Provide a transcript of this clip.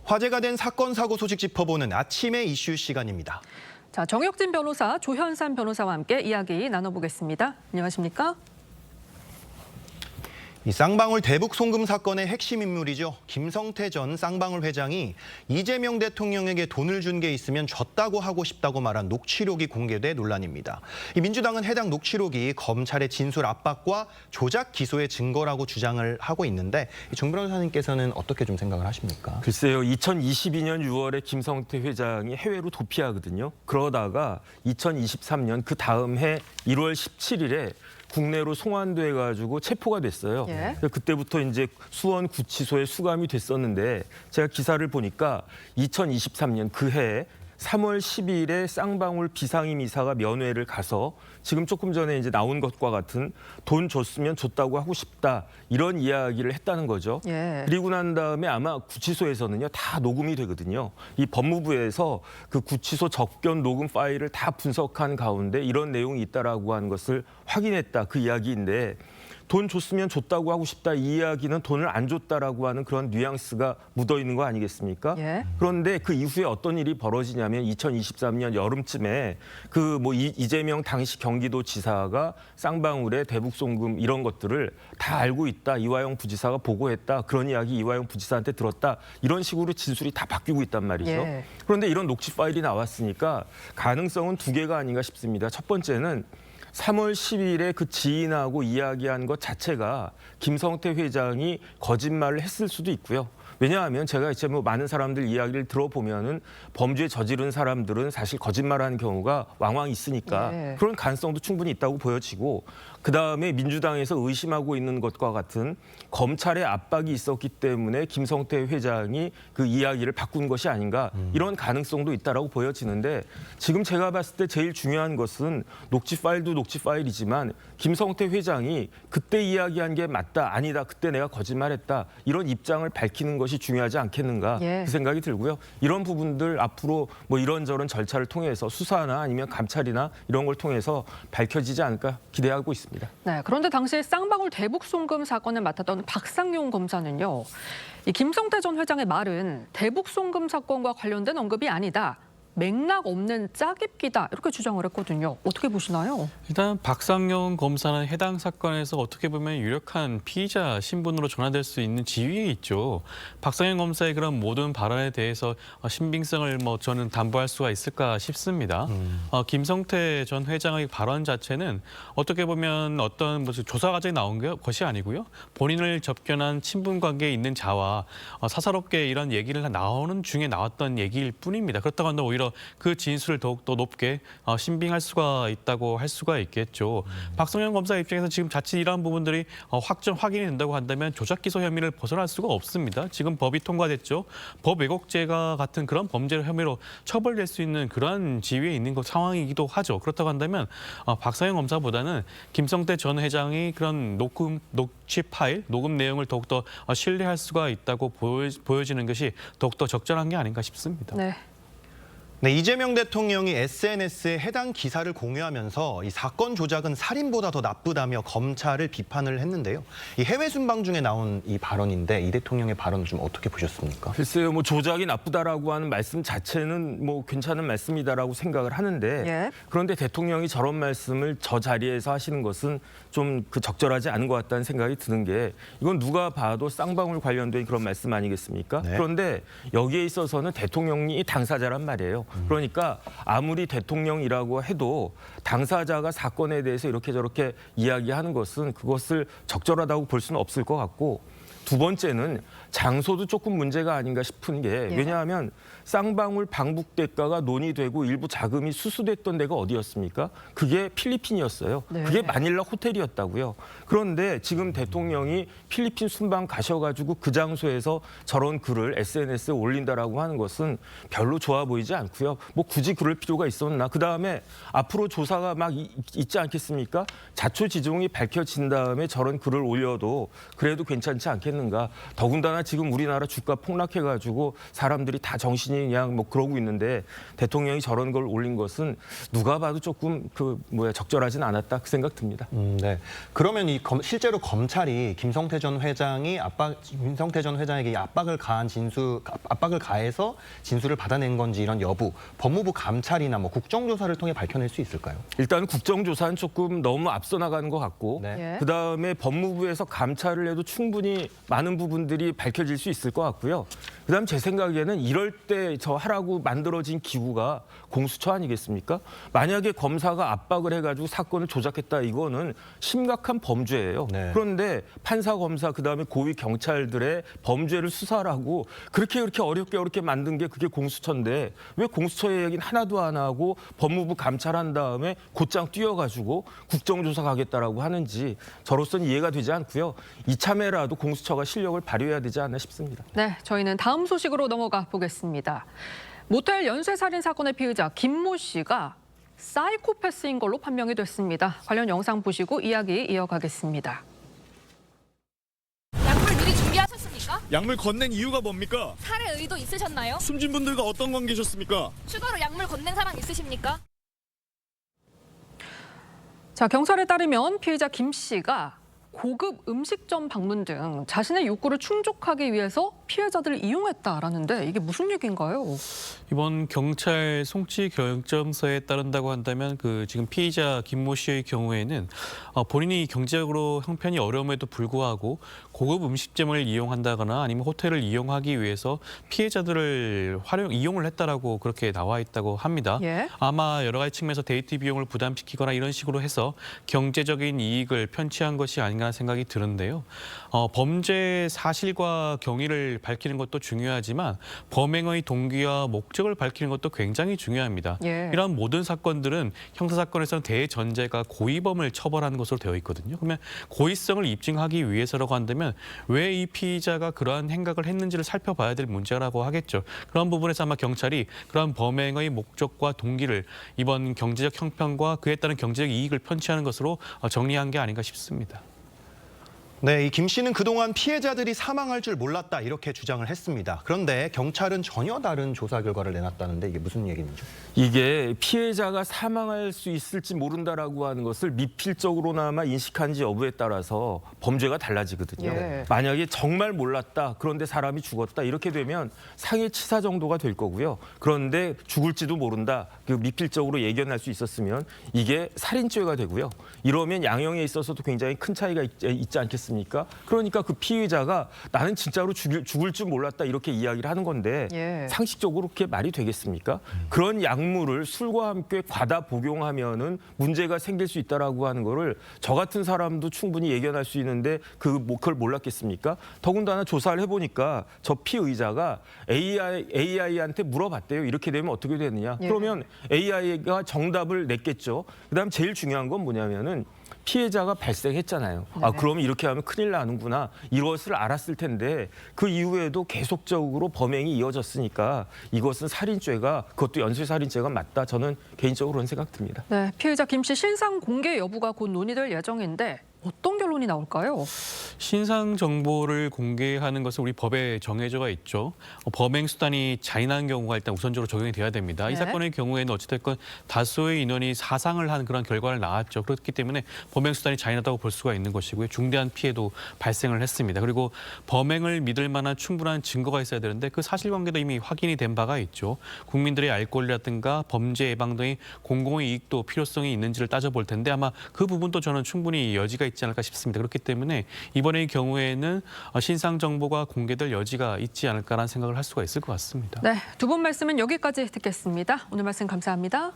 화제가 된 사건, 사고 소식 짚어보는 아침의 이슈 시간입니다. 자, 정혁진 변호사, 조현산 변호사와 함께 이야기 나눠보겠습니다. 안녕하십니까? 이 쌍방울 대북 송금 사건의 핵심 인물이죠. 김성태 전 쌍방울 회장이 이재명 대통령에게 돈을 준 게 있으면 줬다고 하고 싶다고 말한 녹취록이 공개돼 논란입니다. 이 민주당은 해당 녹취록이 검찰의 진술 압박과 조작 기소의 증거라고 주장을 하고 있는데 정 변호사님께서는 어떻게 좀 생각을 하십니까? 글쎄요. 2022년 6월에 김성태 회장이 해외로 도피하거든요. 그러다가 2023년 그 다음 해 1월 17일에 국내로 송환돼가지고 체포가 됐어요. 예. 그때부터 이제 수원 구치소에 수감이 됐었는데 제가 기사를 보니까 2023년 그 해에 3월 10일에 쌍방울 비상임 이사가 면회를 가서 지금 조금 전에 이제 나온 것과 같은 돈 줬으면 줬다고 하고 싶다 이런 이야기를 했다는 거죠. 예. 그리고 난 다음에 아마 구치소에서는요 다 녹음이 되거든요. 이 법무부에서 그 구치소 접견 녹음 파일을 다 분석한 가운데 이런 내용이 있다라고 하는 것을 확인했다 그 이야기인데 돈 줬으면 줬다고 하고 싶다 이 이야기는 돈을 안 줬다라고 하는 그런 뉘앙스가 묻어 있는 거 아니겠습니까? 예. 그런데 그 이후에 어떤 일이 벌어지냐면 2023년 여름쯤에 그 뭐 이재명 당시 경기도지사가 쌍방울의 대북 송금 이런 것들을 다 알고 있다. 이화영 부지사가 보고했다. 그런 이야기 이화영 부지사한테 들었다. 이런 식으로 진술이 다 바뀌고 있단 말이죠. 예. 그런데 이런 녹취 파일이 나왔으니까 가능성은 두 개가 아닌가 싶습니다. 첫 번째는 3월 10일에 그 지인하고 이야기한 것 자체가 김성태 회장이 거짓말을 했을 수도 있고요. 왜냐하면 제가 이제 뭐 많은 사람들 이야기를 들어보면은 범죄 저지른 사람들은 사실 거짓말하는 경우가 왕왕 있으니까 예. 그런 가능성도 충분히 있다고 보여지고 그다음에 민주당에서 의심하고 있는 것과 같은 검찰의 압박이 있었기 때문에 김성태 회장이 그 이야기를 바꾼 것이 아닌가 이런 가능성도 있다라고 보여지는데 지금 제가 봤을 때 제일 중요한 것은 녹취 파일도 녹취 파일이지만 김성태 회장이 그때 이야기한 게 맞다 아니다 그때 내가 거짓말했다 이런 입장을 밝히는 것이 중요하지 않겠는가 예. 그 생각이 들고요. 이런 부분들 앞으로 뭐 이런저런 절차를 통해서 수사나 아니면 감찰이나 이런 걸 통해서 밝혀지지 않을까 기대하고 있습니다. 네, 그런데 당시에 쌍방울 대북 송금 사건을 맡았던 박상용 검사는요. 이 김성태 전 회장의 말은 대북 송금 사건과 관련된 언급이 아니다. 맥락 없는 짜깁기다 이렇게 주장을 했거든요. 어떻게 보시나요? 일단 박상용 검사는 해당 사건에서 어떻게 보면 유력한 피의자 신분으로 전환될 수 있는 지위에 있죠. 박상용 검사의 그런 모든 발언에 대해서 신빙성을 저는 담보할 수가 있을까 싶습니다. 김성태 전 회장의 발언 자체는 어떻게 보면 어떤 무슨 조사 과정에 나온 것이 아니고요. 본인을 접견한 친분 관계에 있는 자와 사사롭게 이런 얘기를 나오는 중에 나왔던 얘기일 뿐입니다. 그렇다고 한다면 오히려 그 진술을 더욱더 높게 신빙할 수가 있다고 할 수가 있겠죠. 박성현 검사 입장에서 지금 자칫 이러한 부분들이 확인이 된다고 한다면 조작 기소 혐의를 벗어날 수가 없습니다. 지금 법이 통과됐죠. 법 왜곡죄가 같은 그런 범죄 혐의로 처벌될 수 있는 그러한 지위에 있는 상황이기도 하죠. 그렇다고 한다면 박성현 검사보다는 김성태 전 회장이 그런 녹취 파일, 녹음 내용을 더욱더 신뢰할 수가 있다고 보여지는 것이 더욱더 적절한 게 아닌가 싶습니다. 네. 네, 이재명 대통령이 SNS에 해당 기사를 공유하면서 이 사건 조작은 살인보다 더 나쁘다며 검찰을 비판을 했는데요. 이 해외 순방 중에 나온 이 발언인데 이 대통령의 발언을 좀 어떻게 보셨습니까? 글쎄요, 뭐 조작이 나쁘다라고 하는 말씀 자체는 뭐 괜찮은 말씀이다라고 생각을 하는데 예. 그런데 대통령이 저런 말씀을 저 자리에서 하시는 것은 좀 그 적절하지 않은 것 같다는 생각이 드는 게 이건 누가 봐도 쌍방울 관련된 그런 말씀 아니겠습니까? 네. 그런데 여기에 있어서는 대통령이 당사자란 말이에요. 그러니까 아무리 대통령이라고 해도 당사자가 사건에 대해서 이렇게 저렇게 이야기하는 것은 그것을 적절하다고 볼 수는 없을 것 같고 두 번째는 장소도 조금 문제가 아닌가 싶은 게 왜냐하면 쌍방울 방북대가가 논의되고 일부 자금이 수수됐던 데가 어디였습니까? 그게 필리핀이었어요. 네. 그게 마닐라 호텔이었다고요. 그런데 지금 대통령이 필리핀 순방 가셔가지고 그 장소에서 저런 글을 SNS에 올린다라고 하는 것은 별로 좋아 보이지 않고요. 뭐 굳이 그럴 필요가 있었나? 그다음에 앞으로 조사가 막 있지 않겠습니까? 자초지종이 밝혀진 다음에 저런 글을 올려도 그래도 괜찮지 않겠는가? 더군다나 지금 우리나라 주가 폭락해가지고 사람들이 다 정신이 자신이 그냥 뭐 그러고 있는데 대통령이 저런 걸 올린 것은 누가 봐도 조금 적절하진 않았다 그 생각 듭니다. 네. 그러면 실제로 검찰이 김성태 전 회장에게 압박을 가해서 진술을 받아낸 건지 이런 여부, 법무부 감찰이나 뭐 국정조사를 통해 밝혀낼 수 있을까요? 일단 국정조사는 조금 너무 앞서 나가는 것 같고 네. 그다음에 법무부에서 감찰을 해도 충분히 많은 부분들이 밝혀질 수 있을 것 같고요. 그다음 제 생각에는 이럴 때 저 하라고 만들어진 기구가 공수처 아니겠습니까? 만약에 검사가 압박을 해가지고 사건을 조작했다 이거는 심각한 범죄예요. 네. 그런데 판사, 검사 그다음에 고위 경찰들의 범죄를 수사하고 그렇게 어렵게 만든 게 그게 공수처인데 왜 공수처의 얘기는 하나도 안 하고 법무부 감찰한 다음에 곧장 뛰어가지고 국정조사 가겠다라고 하는지 저로서는 이해가 되지 않고요. 이참에라도 공수처가 실력을 발휘해야 되지 않나 싶습니다. 네, 저희는 다음 소식으로 넘어가 보겠습니다. 모텔 연쇄살인 사건의 피의자 김모 씨가 사이코패스인 걸로 판명이 됐습니다. 관련 영상 보시고 이야기 이어가겠습니다. 약물 미리 준비하셨습니까? 약물 건넨 이유가 뭡니까? 살해 의도 있으셨나요? 숨진 분들과 어떤 관계셨습니까? 추가로 약물 건넨 사람 있으십니까? 자, 경찰에 따르면 피의자 김 씨가 고급 음식점 방문 등 자신의 욕구를 충족하기 위해서 피해자들을 이용했다라는데 이게 무슨 얘기인가요? 이번 경찰 송치 결정서에 따른다고 한다면 지금 피의자 김모 씨의 경우에는 본인이 경제적으로 형편이 어려움에도 불구하고 고급 음식점을 이용한다거나 아니면 호텔을 이용하기 위해서 피해자들을 이용을 했다라고 그렇게 나와 있다고 합니다. 예. 아마 여러 가지 측면에서 데이트 비용을 부담시키거나 이런 식으로 해서 경제적인 이익을 편취한 것이 아닌가 생각이 드는데요. 범죄 사실과 경위를 밝히는 것도 중요하지만 범행의 동기와 목적을 밝히는 것도 굉장히 중요합니다. 예. 이런 모든 사건들은 형사사건에서는 대전제가 고의범을 처벌하는 것으로 되어 있거든요. 그러면 고의성을 입증하기 위해서라고 한다면 왜 이 피의자가 그러한 행각을 했는지를 살펴봐야 될 문제라고 하겠죠. 그런 부분에서 아마 경찰이 그러한 범행의 목적과 동기를 이번 경제적 형편과 그에 따른 경제적 이익을 편취하는 것으로 정리한 게 아닌가 싶습니다. 네, 이 김 씨는 그동안 피해자들이 사망할 줄 몰랐다 이렇게 주장을 했습니다. 그런데 경찰은 전혀 다른 조사 결과를 내놨다는데 이게 무슨 얘기인지? 이게 피해자가 사망할 수 있을지 모른다라고 하는 것을 미필적으로나마 인식한지 여부에 따라서 범죄가 달라지거든요. 예. 만약에 정말 몰랐다, 그런데 사람이 죽었다 이렇게 되면 상해치사 정도가 될 거고요. 그런데 죽을지도 모른다, 미필적으로 예견할 수 있었으면 이게 살인죄가 되고요. 이러면 양형에 있어서도 굉장히 큰 차이가 있지 않겠습니까? 그러니까 그 피의자가 나는 진짜로 죽을 줄 몰랐다 이렇게 이야기를 하는 건데 예. 상식적으로 그렇게 말이 되겠습니까? 그런 약물을 술과 함께 과다 복용하면은 문제가 생길 수 있다라고 하는 거를 저 같은 사람도 충분히 예견할 수 있는데 그걸 몰랐겠습니까? 더군다나 조사를 해보니까 저 피의자가 AI한테 물어봤대요. 이렇게 되면 어떻게 되느냐? 예. 그러면 AI가 정답을 냈겠죠. 그다음 제일 중요한 건 뭐냐면은 피해자가 발생했잖아요. 네. 그러면 이렇게 하면 큰일 나는구나. 이것을 알았을 텐데 그 이후에도 계속적으로 범행이 이어졌으니까 이것은 살인죄가 그것도 연쇄살인죄가 맞다. 저는 개인적으로 그런 생각 듭니다. 네, 피의자 김 씨 신상 공개 여부가 곧 논의될 예정인데 어떤 결론이 나올까요? 신상 정보를 공개하는 것은 우리 법에 정해져가 있죠. 범행 수단이 잔인한 경우가 일단 우선적으로 적용이 돼야 됩니다. 네. 이 사건의 경우에는 어찌됐건 다수의 인원이 사상을 한 그런 결과를 낳았죠. 그렇기 때문에 범행 수단이 잔인하다고 볼 수가 있는 것이고요. 중대한 피해도 발생을 했습니다. 그리고 범행을 믿을 만한 충분한 증거가 있어야 되는데 그 사실관계도 이미 확인이 된 바가 있죠. 국민들의 알 권리라든가 범죄 예방 등의 공공의 이익도 필요성이 있는지를 따져볼 텐데 아마 그 부분도 저는 충분히 여지가 있지 않을까 싶습니다. 그렇기 때문에 이번의 경우에는 신상 정보가 공개될 여지가 있지 않을까라는 생각을 할 수가 있을 것 같습니다. 네, 두 분 말씀은 여기까지 듣겠습니다. 오늘 말씀 감사합니다.